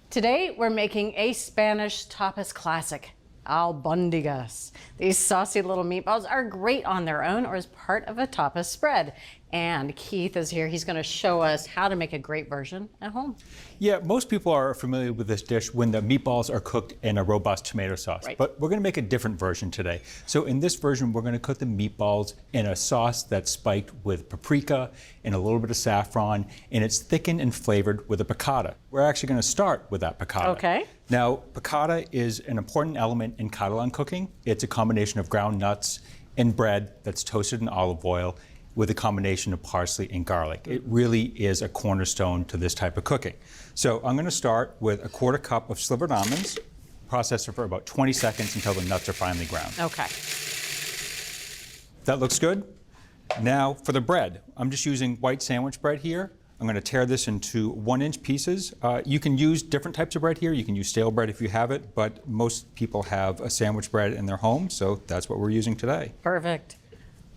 Today, we're making a Spanish tapas classic, Albondigas. These saucy little meatballs are great on their own or as part of a tapas spread. And Keith is here. He's going to show us how to make a great version at home. Yeah, most people are familiar with this dish when the meatballs are cooked in a robust tomato sauce. Right. But we're going to make a different version today. So in this version, we're going to cook the meatballs in a sauce that's spiked with paprika and a little bit of saffron, and it's thickened and flavored with a picada. We're actually going to start with that picada. Okay. Now, picada is an important element in Catalan cooking. It's a combination of ground nuts and bread that's toasted in olive oil with a combination of parsley and garlic. It really is a cornerstone to this type of cooking. So I'm going to start with a 1/4 cup of slivered almonds, process it for about 20 seconds until the nuts are finely ground. Okay. That looks good. Now for the bread, I'm just using white sandwich bread here. I'm going to tear this into 1-inch pieces. You can use different types of bread here. You can use stale bread if you have it, but most people have a sandwich bread in their home, so that's what we're using today. Perfect.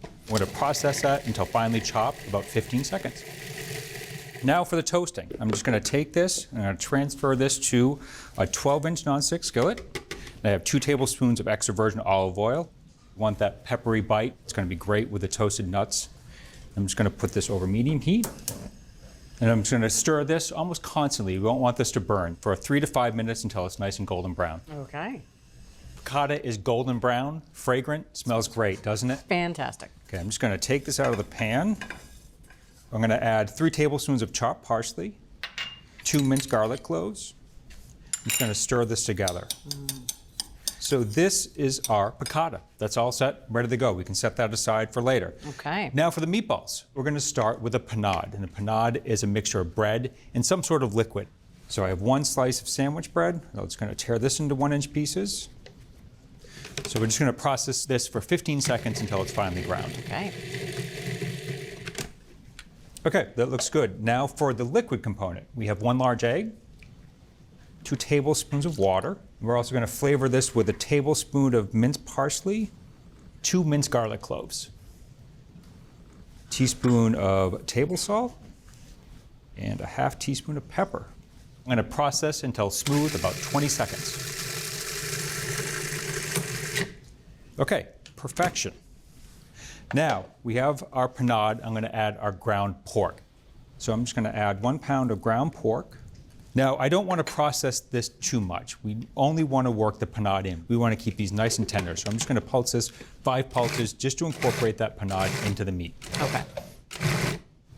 I'm going to process that until finely chopped, about 15 seconds. Now for the toasting. I'm just going to take this and I'm going to transfer this to a 12-inch nonstick skillet. I have 2 tablespoons of extra virgin olive oil. You want that peppery bite. It's going to be great with the toasted nuts. I'm just going to put this over medium heat. And I'm just going to stir this almost constantly. We don't want this to burn for 3 to 5 minutes until it's nice and golden brown. Okay. Picada is golden brown, fragrant, smells great, doesn't it? Fantastic. Okay, I'm just going to take this out of the pan. I'm going to add 3 tablespoons of chopped parsley, 2 minced garlic cloves. I'm just going to stir this together. So this is our picada. That's all set, ready to go. We can set that aside for later. Okay. Now for the meatballs. We're going to start with a panade, and a panade is a mixture of bread and some sort of liquid. So I have 1 slice of sandwich bread. I'm just going to tear this into 1-inch pieces. So we're just going to process this for 15 seconds until it's finely ground. Okay. Okay, that looks good. Now for the liquid component, we have 1 large egg, 2 tablespoons of water. We're also going to flavor this with a tablespoon of minced parsley, 2 minced garlic cloves, teaspoon of table salt, and a 1/2 teaspoon of pepper. I'm going to process until smooth, about 20 seconds. Okay, perfection. Now, we have our panade. I'm going to add our ground pork. So I'm just going to add 1 pound of ground pork. Now, I don't want to process this too much. We only want to work the panade in. We want to keep these nice and tender. So I'm just going to pulse this 5 pulses just to incorporate that panade into the meat. Okay.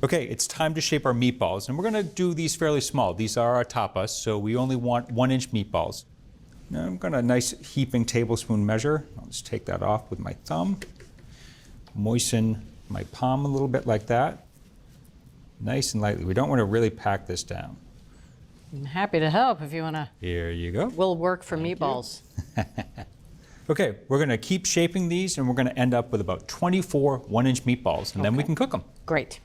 Okay, it's time to shape our meatballs. And we're going to do these fairly small. These are our tapas, so we only want 1-inch meatballs. Now I'm going to nice heaping tablespoon measure. I'll just take that off with my thumb. Moisten my palm a little bit like that. Nice and lightly. We don't want to really pack this down. I'm happy to help if you want to. Here you go. Will work for meatballs. Okay, we're going to keep shaping these and we're going to end up with about 24 1-inch meatballs and then we can cook them. Great.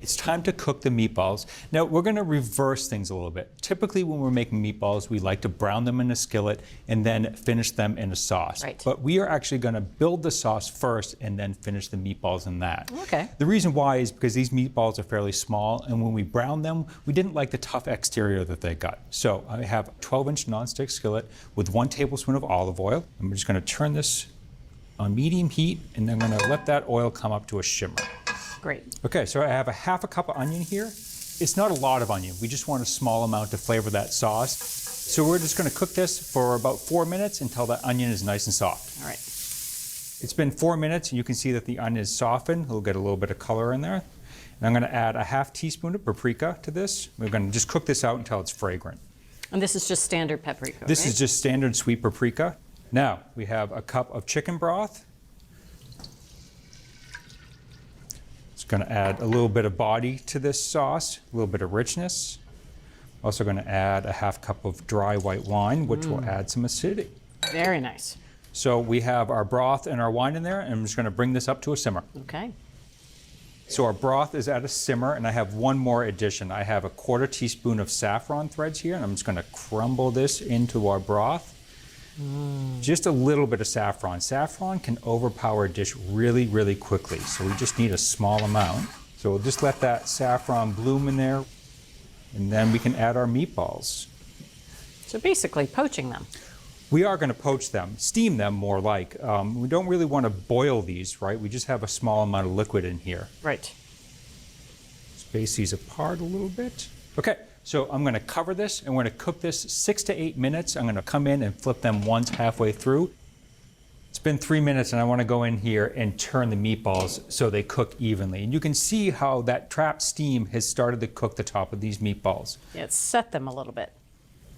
It's time to cook the meatballs. Now we're going to reverse things a little bit. Typically when we're making meatballs, we like to brown them in a skillet and then finish them in a sauce. Right. But we are actually going to build the sauce first and then finish the meatballs in that. Okay. The reason why is because these meatballs are fairly small and when we brown them, we didn't like the tough exterior that they got. So I have a 12-inch nonstick skillet with 1 tablespoon of olive oil. I'm just going to turn this on medium heat and then I'm going to let that oil come up to a shimmer. Great. Okay, so I have a 1/2 cup of onion here. It's not a lot of onion. We just want a small amount to flavor that sauce. So we're just going to cook this for about 4 minutes until that onion is nice and soft. All right. It's been 4 minutes and you can see that the onion is softened. We'll get a little bit of color in there. And I'm going to add a 1/2 teaspoon of paprika to this. We're going to just cook this out until it's fragrant. And this is just standard paprika, This right? is just standard sweet paprika. Now we have a cup of chicken broth. Going to add a little bit of body to this sauce, a little bit of richness. Also going to add a 1/2 cup of dry white wine, which will add some acidity. Very nice. So we have our broth and our wine in there, and I'm just going to bring this up to a simmer. Okay. So our broth is at a simmer, and I have one more addition. I have a 1/4 teaspoon of saffron threads here, and I'm just going to crumble this into our broth. Just a little bit of saffron. Saffron can overpower a dish really, really quickly, so we just need a small amount. So we'll just let that saffron bloom in there, and then we can add our meatballs. So basically poaching them. We are going to poach them, steam them more like. We don't really want to boil these, right? We just have a small amount of liquid in here. Right. Space these apart a little bit. Okay, so I'm going to cover this and we're going to cook this 6 to 8 minutes. I'm going to come in and flip them once halfway through. It's been 3 minutes and I want to go in here and turn the meatballs so they cook evenly. And you can see how that trapped steam has started to cook the top of these meatballs. Yeah, it's set them a little bit.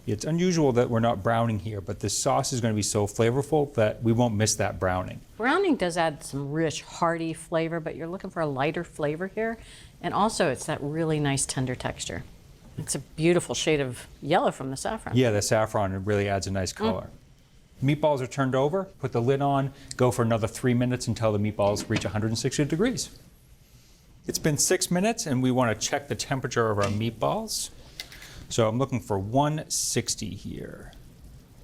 It's unusual that we're not browning here, but this sauce is going to be so flavorful that we won't miss that browning. Browning does add some rich, hearty flavor, but you're looking for a lighter flavor here. And also, it's that really nice tender texture. It's a beautiful shade of yellow from the saffron. Yeah, the saffron really adds a nice color. Meatballs are turned over, put the lid on, go for another 3 minutes until the meatballs reach 160 degrees. It's been 6 minutes and we want to check the temperature of our meatballs. So I'm looking for 160 here.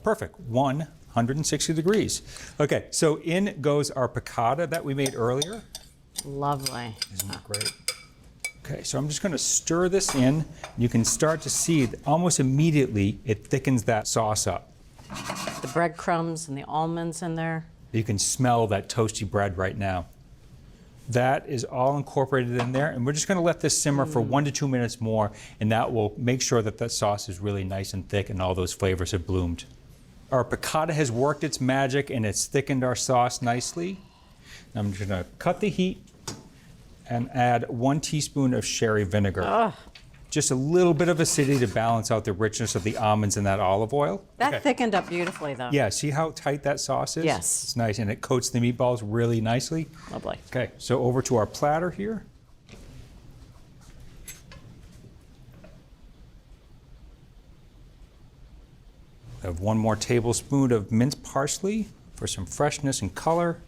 Perfect, 160 degrees. Okay, so in goes our picada that we made earlier. Lovely. Isn't that great? Okay, so I'm just going to stir this in. You can start to see that almost immediately it thickens that sauce up. The breadcrumbs and the almonds in there. You can smell that toasty bread right now. That is all incorporated in there, and we're just going to let this simmer for 1 to 2 minutes more, and that will make sure that the sauce is really nice and thick and all those flavors have bloomed. Our picada has worked its magic and it's thickened our sauce nicely. I'm just going to cut the heat and add 1 teaspoon of sherry vinegar. Just a little bit of acidity to balance out the richness of the almonds in that olive oil. That thickened up beautifully, though. Yeah, see how tight that sauce is? Yes. It's nice, and it coats the meatballs really nicely. Lovely. Okay, so over to our platter here. I have 1 more tablespoon of minced parsley for some freshness and color.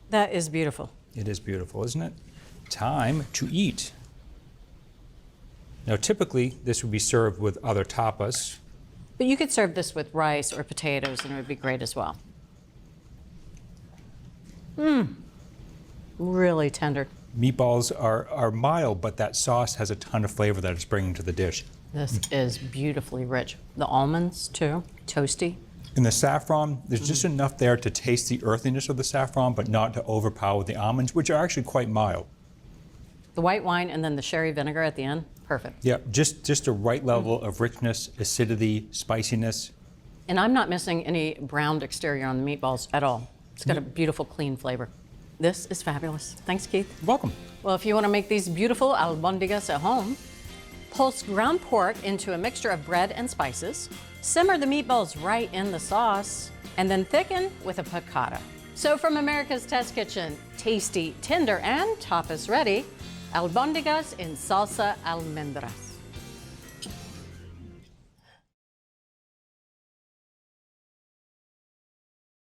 That is beautiful. It is beautiful, isn't it? Time to eat. Now, typically, this would be served with other tapas. But you could serve this with rice or potatoes, and it would be great as well. Really tender. Meatballs are mild, but that sauce has a ton of flavor that it's bringing to the dish. This is beautifully rich. The almonds, too, toasty. In the saffron, there's just enough there to taste the earthiness of the saffron, but not to overpower the almonds, which are actually quite mild. The white wine and then the sherry vinegar at the end, perfect. Yeah, just a right level of richness, acidity, spiciness. And I'm not missing any browned exterior on the meatballs at all. It's got a beautiful, clean flavor. This is fabulous. Thanks, Keith. You're welcome. Well, if you want to make these beautiful albondigas at home, pulse ground pork into a mixture of bread and spices, simmer the meatballs right in the sauce, and then thicken with a picada. So from America's Test Kitchen, tasty, tender, and tapas ready, Albondigas in Salsa Almendras.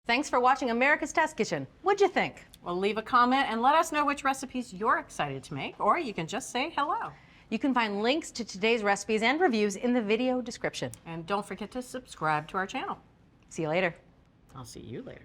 Thanks for watching America's Test Kitchen. What'd you think? Well, leave a comment and let us know which recipes you're excited to make, or you can just say hello. You can find links to today's recipes and reviews in the video description. And don't forget to subscribe to our channel. See you later. I'll see you later.